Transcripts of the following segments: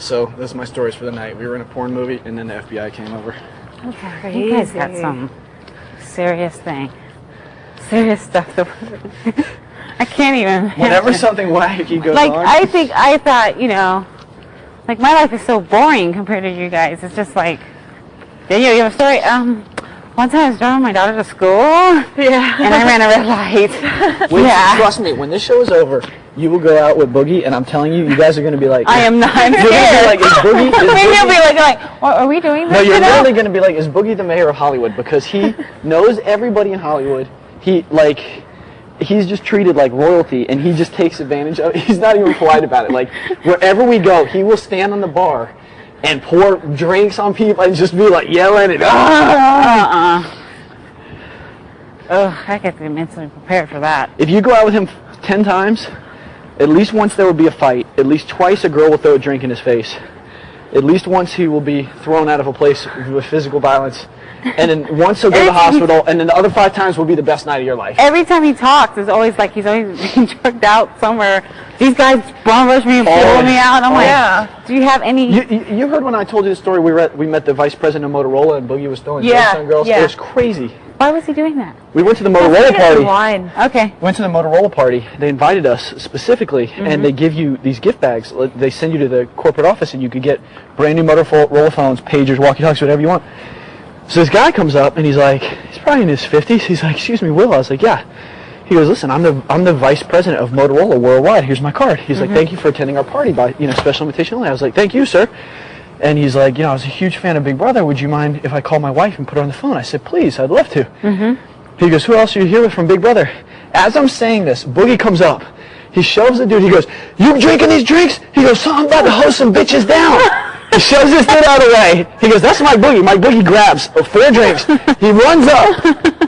So those are my stories for the night. We were in a porn movie, and then the FBI came over. Okay, you guys got some serious stuff to I can't even. Whenever something wacky goes like, on. I thought, you know, like my life is so boring compared to you guys. It's just like, Danielle, you have a story? One time I was driving my daughter to school. Yeah. And I ran a red light. Trust me, when this show is over, you will go out with Boogie, and I'm telling you, you guys are going to be like... I am not scared. You're going to be like, is Boogie... Maybe you'll be like, what, are we doing this? No, you're literally going to be like, is Boogie the mayor of Hollywood? Because he knows everybody in Hollywood. He's just treated like royalty, and he just takes advantage of it. He's not even polite about it. Like, wherever we go, he will stand on the bar and pour drinks on people and just be like yelling and I get to be mentally prepared for that. If you go out with him 10 times, at least once there will be a fight. At least twice a girl will throw a drink in his face. At least once he will be thrown out of a place with physical violence. And then once he'll go to the hospital, and then the other 5 times will be the best night of your life. Every time he talks, it's always like he's always being drugged out somewhere. These guys bomb rush me and pull me out. And I'm like, do you have any... You heard when I told you the story, we met the vice president of Motorola, and Boogie was throwing drinks on girls? Yeah. It was crazy. Why was he doing that? We went to the Motorola party. Wine. Okay. Went to the Motorola party. They invited us specifically, and they give you these gift bags. They send you to the corporate office, and you could get brand new Motorola phones, pagers, walkie-talkies, whatever you want. So this guy comes up, and he's probably in his 50s. He's like, excuse me, Will? I was like, yeah. He goes, listen, I'm the vice president of Motorola worldwide. Here's my card. He's like, thank you for attending our party by, special invitation only. I was like, thank you, sir. And he's like, I was a huge fan of Big Brother. Would you mind if I call my wife and put her on the phone? I said, please, I'd love to. He goes, who else are you here with from Big Brother? As I'm saying this, Boogie comes up. He shoves the dude. He goes, you drinking these drinks? He goes, so I'm about to hose some bitches down. He shoves this dude out of the way. He goes, that's Mike Boogie. Mike Boogie grabs 4 drinks. He runs up.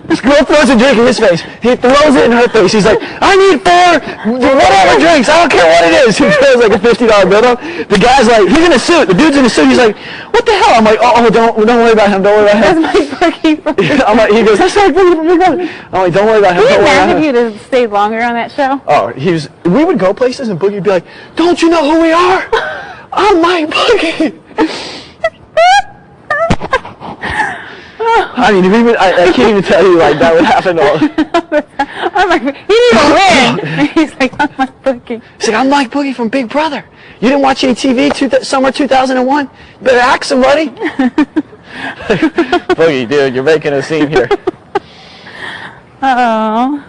This girl throws a drink in his face. He throws it in her face. He's like, I need 4 whatever drinks. I don't care what it is. He throws like a $50 bill up. The guy's like, he's in a suit. The dude's in a suit. He's like, what the hell? I'm like, don't worry about him. Don't worry about him. That's Mike Boogie. I'm like, he goes, that's Mike Boogie from Big Brother. I'm like, don't worry about him. Would it mad if you to stay longer on that show? Oh, we would go places and Boogie would be like, don't you know who we are? I'm Mike Boogie. I mean, I can't even tell you, like, that would happen. I'm like, he didn't even win. He's like, I'm Mike Boogie. He's like, I'm Mike Boogie from Big Brother. You didn't watch any TV summer 2001? You better ask somebody. Boogie, dude, you're making a scene here. Uh-oh.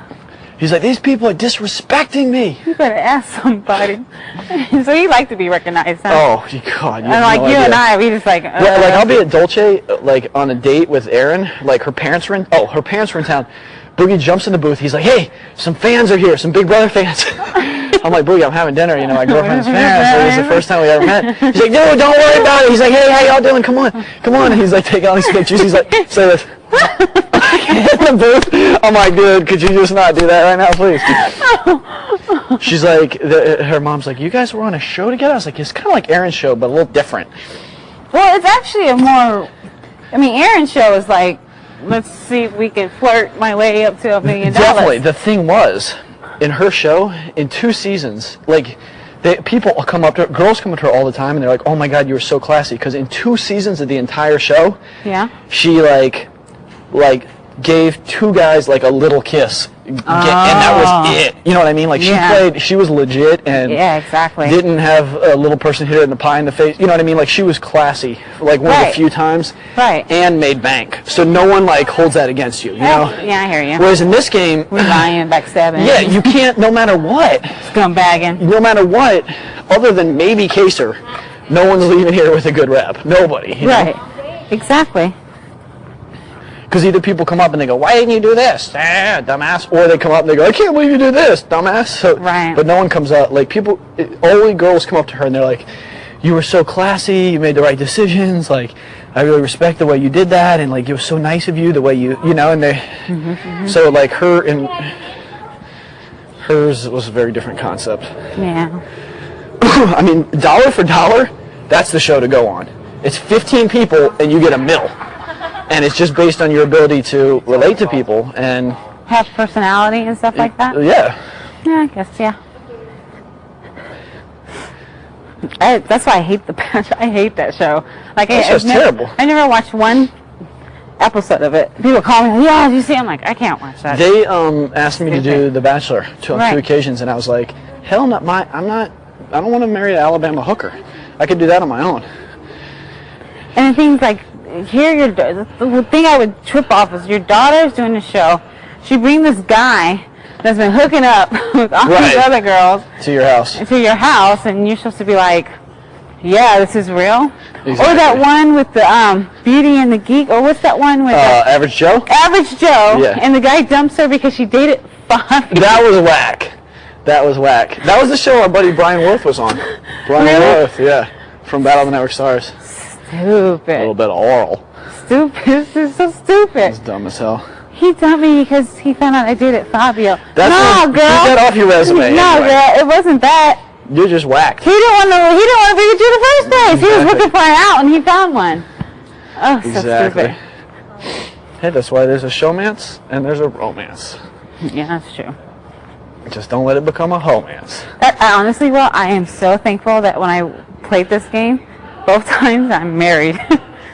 He's like, these people are disrespecting me. You better ask somebody. So he liked to be recognized, huh? Oh, God. And like you and I, we just like... Yeah, like I'll be at Dolce, like on a date with Erin. Like her parents were in town. Boogie jumps in the booth. He's like, hey, some fans are here, some Big Brother fans. I'm like, Boogie, I'm having dinner. My girlfriend's fans. So this is the first time we ever met. He's like, dude, don't worry about it. He's like, hey, how y'all doing? Come on. And he's like taking all these pictures. He's like, say this. In the booth. I'm like, dude, could you just not do that right now, please? She's like, her mom's like, you guys were on a show together? I was like, it's kind of like Erin's show, but a little different. Well, it's actually Erin's show is like, let's see if we can flirt my way up to $1 million. Definitely. The thing was, in her show, in 2 seasons, like, girls come up to her all the time, and they're like, oh my God, you were so classy. Because in 2 seasons of the entire show, she like gave 2 guys like a little kiss, and that was it. You know what I mean? Like she was legit, and exactly. Didn't have a little person hit her in the pie in the face. You know what I mean? Like she was classy, like one of the few times, and made bank. So no one like holds that against you. You know? Yeah, I hear you. Whereas in this game, we're lying, backstabbing. Yeah, you can't. No matter what, scumbagging. No matter what, other than maybe Kaser, no one's leaving here with a good rep. Nobody. You know? Exactly. Because either people come up and they go, why didn't you do this? Dumbass. Or they come up and they go, I can't believe you did this, dumbass. So, but no one comes up. Like, only girls come up to her and they're like, you were so classy, you made the right decisions, like, I really respect the way you did that, and like, it was so nice of you, the way and they, so like hers was a very different concept. Yeah. I mean, dollar for dollar, that's the show to go on. It's 15 people and you get $1 million. And it's just based on your ability to relate to people and have personality and stuff like that. Yeah. Yeah, I guess. Yeah. That's why I hate I hate that show. Like, That show's terrible. I never watched one episode of it. People call me, yeah, did you see it? I'm like, I can't watch that. They asked me to do The Bachelor on 2 occasions, and I was like, hell no, I don't want to marry an Alabama hooker. I could do that on my own. And the thing's like, here, the thing I would trip off is your daughter's doing the show. She brings this guy that's been hooking up with all these other girls to your house. And you're supposed to be like, yeah, this is real. Exactly. Or that one with the Beauty and the Geek, or what's that one with Average Joe? Average Joe. Yeah. And the guy dumps her because she dated Bobby. That was whack. That was the show our buddy Brian Worth was on. Brian Worth, yeah, from Battle of the Network Stars. Stupid. A little bit of oral. Stupid. This is so stupid. It's dumb as hell. He dumped me because he found out I dated Fabio. Get that off your resume. No, anyway. girl, it wasn't that. You're just whacked. He didn't want to be with you the first place. He was looking for an out, and he found one. Oh, so stupid. Hey, that's why there's a showmance and there's a romance. Yeah, that's true. Just don't let it become a homance. Honestly, well, I am so thankful that when I played this game, both times I'm married.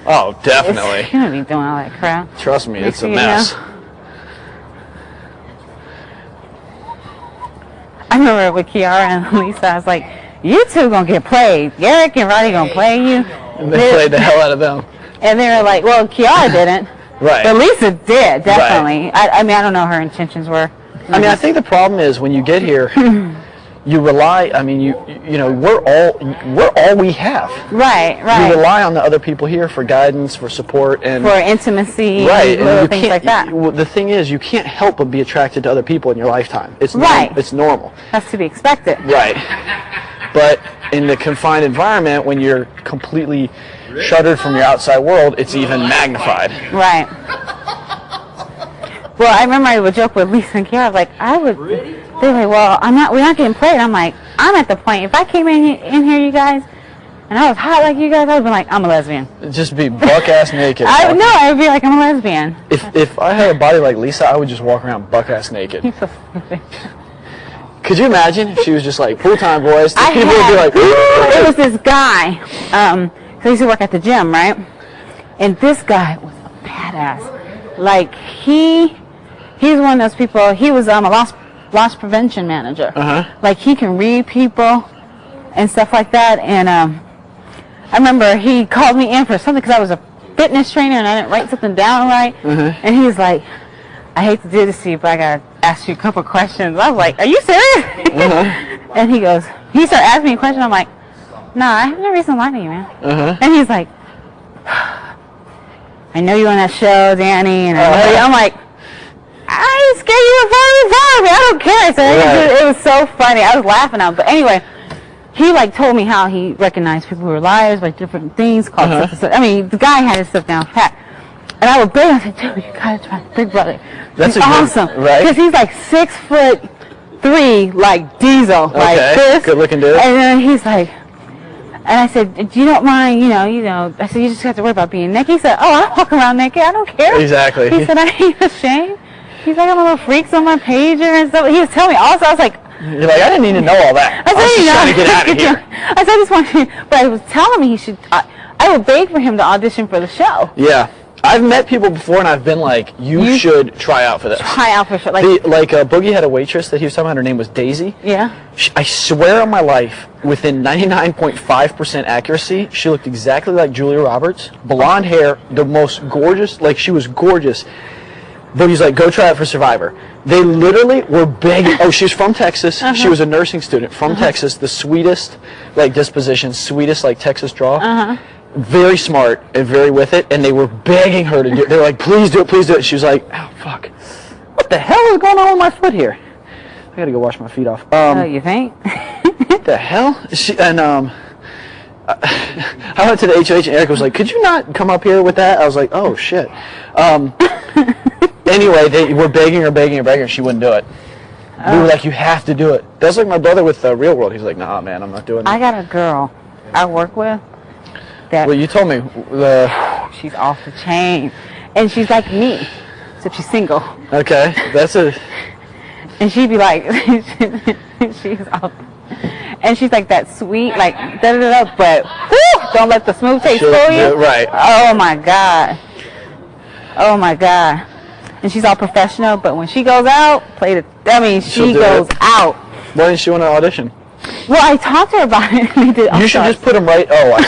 Oh, definitely. You don't be doing all that crap. Trust me, it's a mess. I remember with Kiara and Lisa, I was like, you two gonna get played. Eric and Roddy gonna play you. And they played the hell out of them. And they were like, well, Kiara didn't. Right. But Lisa did, definitely. Right. I mean, I don't know what her intentions were. I mean, I think the problem is when you get here, you rely. I mean, you know, we're all we have. Right. You rely on the other people here for guidance, for support, and for intimacy, right, and little things like that. The thing is, you can't help but be attracted to other people in your lifetime. It's it's normal. That's to be expected. Right. But in the confined environment, when you're completely shuttered from your outside world, it's even magnified. Right. Well, I remember I would joke with Lisa and Kiara, like, they're like, well, we're not getting played. I'm like, I'm at the point, if I came in here, you guys, and I was hot like you guys, I would be like, I'm a lesbian. Just be buck-ass naked. I would be like, I'm a lesbian. If I had a body like Lisa, I would just walk around buck-ass naked. You're so stupid. Could you imagine if she was just like, full time boys? People would be like, it was this guy, so he used to work at the gym, right? And this guy was a badass. Like, he's one of those people, he was a loss prevention manager. Like, he can read people and stuff like that. And I remember he called me in for something because I was a fitness trainer and I didn't write something down right. And he was like, I hate to do this to you, but I got to ask you a couple questions. I was like, are you serious? And he started asking me a question. I'm like, nah, I have no reason to lie to you, man. And he's like, I know you on that show, Danny, and I know you. I'm like, I ain't scared you in front of me. I don't care. So it was so funny. I was laughing at him. But anyway, he like told me how he recognized people who were liars by different things called stuff and stuff. I mean, the guy had his stuff down pat. And I would beg him, I said, dude, you gotta try Big Brother. That's awesome. Right? Because he's like 6'3", like Diesel, like this. Good looking dude. And then he's like, and I said, you don't mind, you know, I said, you just have to worry about being naked. He said, oh, I walk around naked, I don't care. Exactly. He said, I ain't ashamed. He's like, I'm a little freaks on my pager and stuff. He was telling me also, I was like, you're like, I didn't need to know all that. I was just trying to get out of here. I said, I just want you, but I was telling me he should, I would beg for him to audition for the show. Yeah. I've met people before, and I've been like, you should try out for this. Try out for sure. Like Boogie had a waitress that he was talking about. Her name was Daisy. Yeah. I swear on my life, within 99.5% accuracy, she looked exactly like Julia Roberts. Blonde hair, the most gorgeous, like she was gorgeous. Boogie's like, go try it for Survivor. They literally were begging. Oh, she's from Texas. She was a nursing student from Texas. The sweetest, like, disposition, sweetest, like, Texas draw. Very smart and very with it, and they were begging her to do it. They were like, please do it, please do it. She was like, oh, fuck. What the hell is going on with my foot here? I gotta go wash my feet off. Oh, you think? What the hell? I went to the HOH, and Eric was like, could you not come up here with that? I was like, oh, shit. Anyway, they were begging her, she wouldn't do it. We were like, you have to do it. That's like my brother with the Real World. He's like, nah, man, I'm not doing that. I got a girl I work with. Well, you told me. She's off the chain. And she's like me, except she's single. Okay, that's a... And she'd be like, she's off. And she's like that sweet, like, da-da-da-da, but whew, don't let the smooth taste fool you. Right. Oh, my God. Oh, my God. And she's all professional, but when she goes out, she goes out. Why didn't she want to audition? Well, I talked to her about it. You should just put them right. Oh,